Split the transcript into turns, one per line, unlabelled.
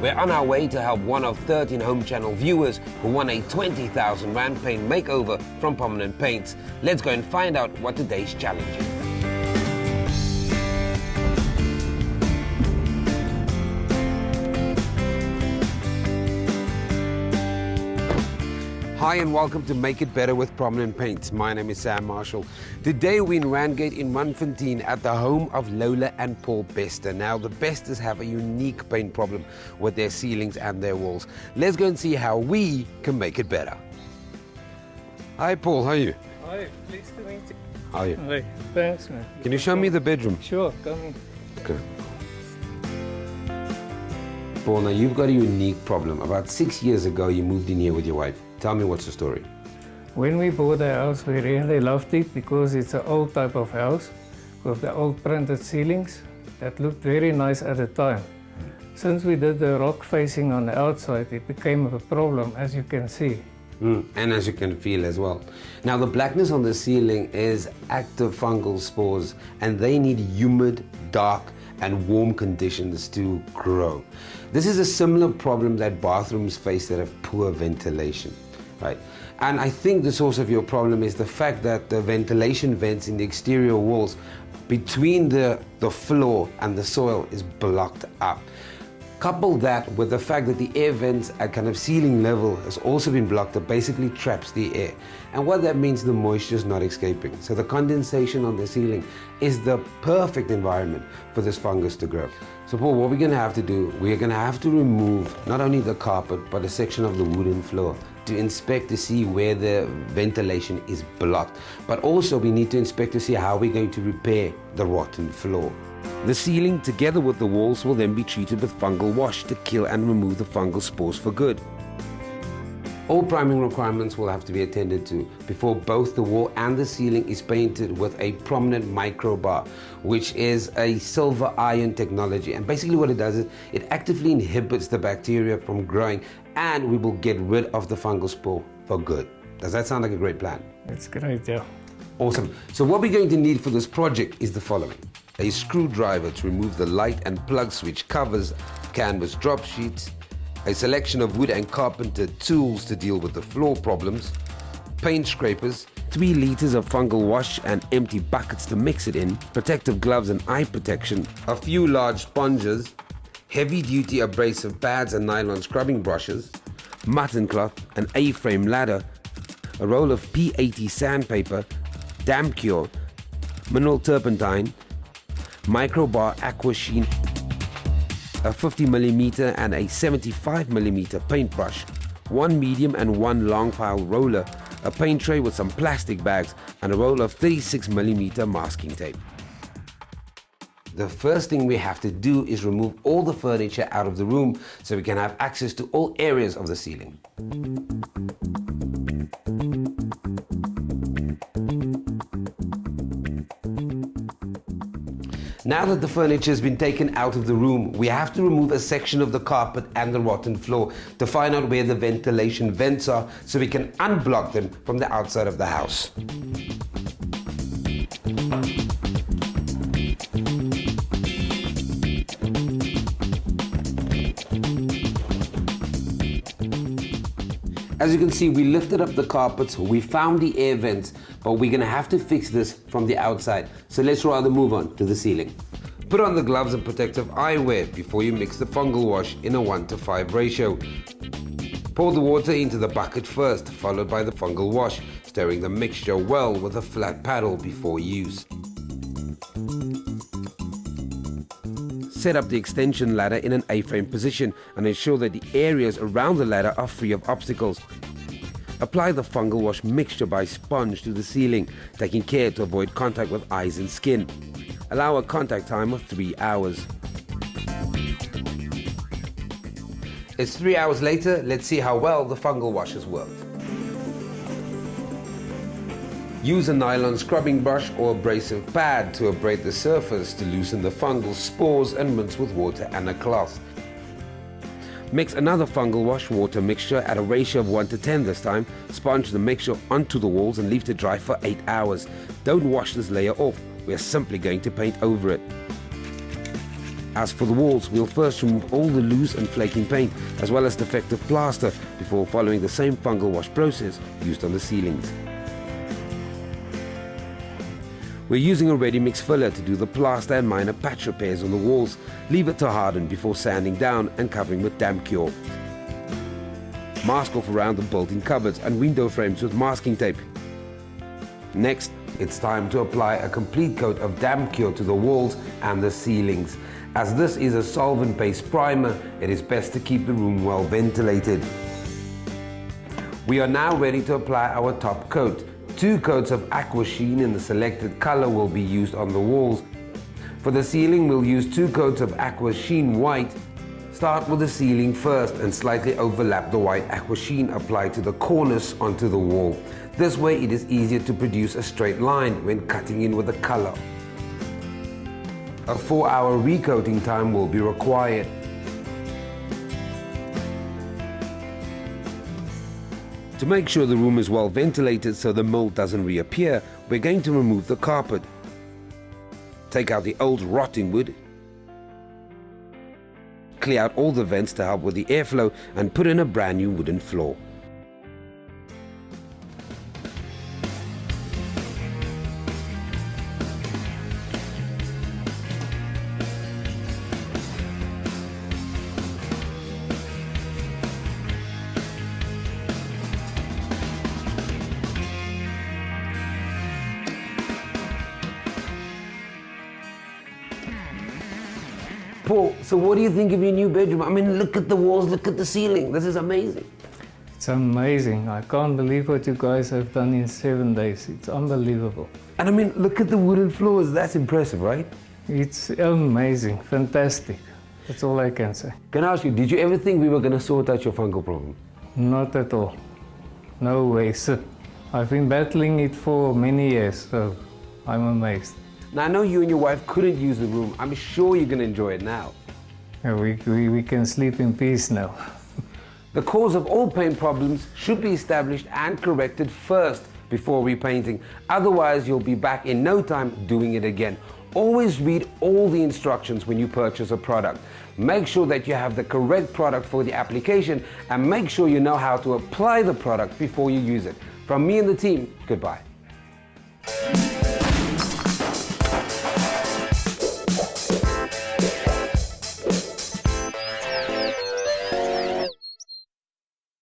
We're on our way to help one of 13 Home Channel viewers who won a 20,000 Rand paint makeover from Prominent Paints. Let's go and find out what today's challenge is. Hi and welcome to Make It Better with Prominent Paints. My name is Sam Marshall. Today we're in Randgate in Randfontein at the home of Lola and Paul Bester. Now the Besters have a unique paint problem with their ceilings and their walls. Let's go and see how we can make it better. Hi Paul, how are you?
Hi, pleased to meet you.
How are you?
Hi, thanks man.
Can you show me the bedroom?
Sure, come in.
Okay. Paul, now you've got a unique problem. About 6 years ago you moved in here with your wife. Tell me what's the story.
When we bought the house, we really loved it because it's an old type of house with the old printed ceilings that looked very nice at the time. Since we did the rock facing on the outside, it became a problem, as you can see.
And as you can feel as well. Now the blackness on the ceiling is active fungal spores, and they need humid, dark and warm conditions to grow. This is a similar problem that bathrooms face that have poor ventilation. Right. And I think the source of your problem is the fact that the ventilation vents in the exterior walls between the floor and the soil is blocked up. Couple that with the fact that the air vents at kind of ceiling level has also been blocked up, basically traps the air. And what that means, the moisture is not escaping. So the condensation on the ceiling is the perfect environment for this fungus to grow. So Paul, what we're going to have to do, we're going to have to remove not only the carpet, but a section of the wooden floor to inspect to see where the ventilation is blocked. But also we need to inspect to see how we're going to repair the rotten floor. The ceiling, together with the walls, will then be treated with fungal wash to kill and remove the fungal spores for good. All priming requirements will have to be attended to before both the wall and the ceiling is painted with a Prominent Microbarr, which is a silver iron technology. And basically what it does is it actively inhibits the bacteria from growing, and we will get rid of the fungal spore for good. Does that sound like a great plan?
It's great, yeah.
Awesome. So what we're going to need for this project is the following. A screwdriver to remove the light and plug switch covers, canvas drop sheets, a selection of wood and carpenter tools to deal with the floor problems, paint scrapers, 3 liters of fungal wash and empty buckets to mix it in, protective gloves and eye protection, a few large sponges, heavy-duty abrasive pads and nylon scrubbing brushes, mutton cloth, an A-frame ladder, a roll of P80 sandpaper, damp cure, mineral turpentine, Microbarr aqua sheen, a 50mm and a 75mm paintbrush, 1 medium and 1 long pile roller, a paint tray with some plastic bags, and a roll of 36mm masking tape. The first thing we have to do is remove all the furniture out of the room so we can have access to all areas of the ceiling. Now that the furniture has been taken out of the room, we have to remove a section of the carpet and the rotten floor to find out where the ventilation vents are so we can unblock them from the outside of the house. As you can see, we lifted up the carpets, we found the air vents, but we're going to have to fix this from the outside. So let's rather move on to the ceiling. Put on the gloves and protective eyewear before you mix the fungal wash in a 1:5 ratio. Pour the water into the bucket first, followed by the fungal wash, stirring the mixture well with a flat paddle before use. Set up the extension ladder in an A-frame position and ensure that the areas around the ladder are free of obstacles. Apply the fungal wash mixture by sponge to the ceiling, taking care to avoid contact with eyes and skin. Allow a contact time of 3 hours. It's 3 hours later. Let's see how well the fungal wash has worked. Use a nylon scrubbing brush or abrasive pad to abrade the surface to loosen the fungal spores and rinse with water and a cloth. Mix another fungal wash water mixture at a ratio of 1:10 this time. Sponge the mixture onto the walls and leave to dry for 8 hours. Don't wash this layer off. We are simply going to paint over it. As for the walls, we'll first remove all the loose and flaking paint as well as defective plaster before following the same fungal wash process used on the ceilings. We're using a ready-mix filler to do the plaster and minor patch repairs on the walls. Leave it to harden before sanding down and covering with damp cure. Mask off around the built-in cupboards and window frames with masking tape. Next, it's time to apply a complete coat of damp cure to the walls and the ceilings. As this is a solvent-based primer, it is best to keep the room well ventilated. We are now ready to apply our top coat. 2 coats of aqua sheen in the selected color will be used on the walls. For the ceiling, we'll use 2 coats of aqua sheen white. Start with the ceiling first and slightly overlap the white aqua sheen applied to the cornice onto the wall. This way it is easier to produce a straight line when cutting in with the color. A 4-hour recoating time will be required. To make sure the room is well ventilated so the mold doesn't reappear, we're going to remove the carpet. Take out the old rotting wood, clear out all the vents to help with the airflow, and put in a brand new wooden floor. Paul, so what do you think of your new bedroom? I mean, look at the walls, look at the ceiling. This is amazing.
It's amazing. I can't believe what you guys have done in 7 days. It's unbelievable.
And I mean, look at the wooden floors. That's impressive, right?
It's amazing, fantastic. That's all I can say.
Can I ask you, did you ever think we were going to sort out your fungal problem?
Not at all. No way, sir. I've been battling it for many years, so I'm amazed.
Now, I know you and your wife couldn't use the room. I'm sure you're going to enjoy it now.
Yeah, we can sleep in peace now.
The cause of all paint problems should be established and corrected first before repainting. Otherwise, you'll be back in no time doing it again. Always read all the instructions when you purchase a product. Make sure that you have the correct product for the application and make sure you know how to apply the product before you use it. From me and the team, goodbye.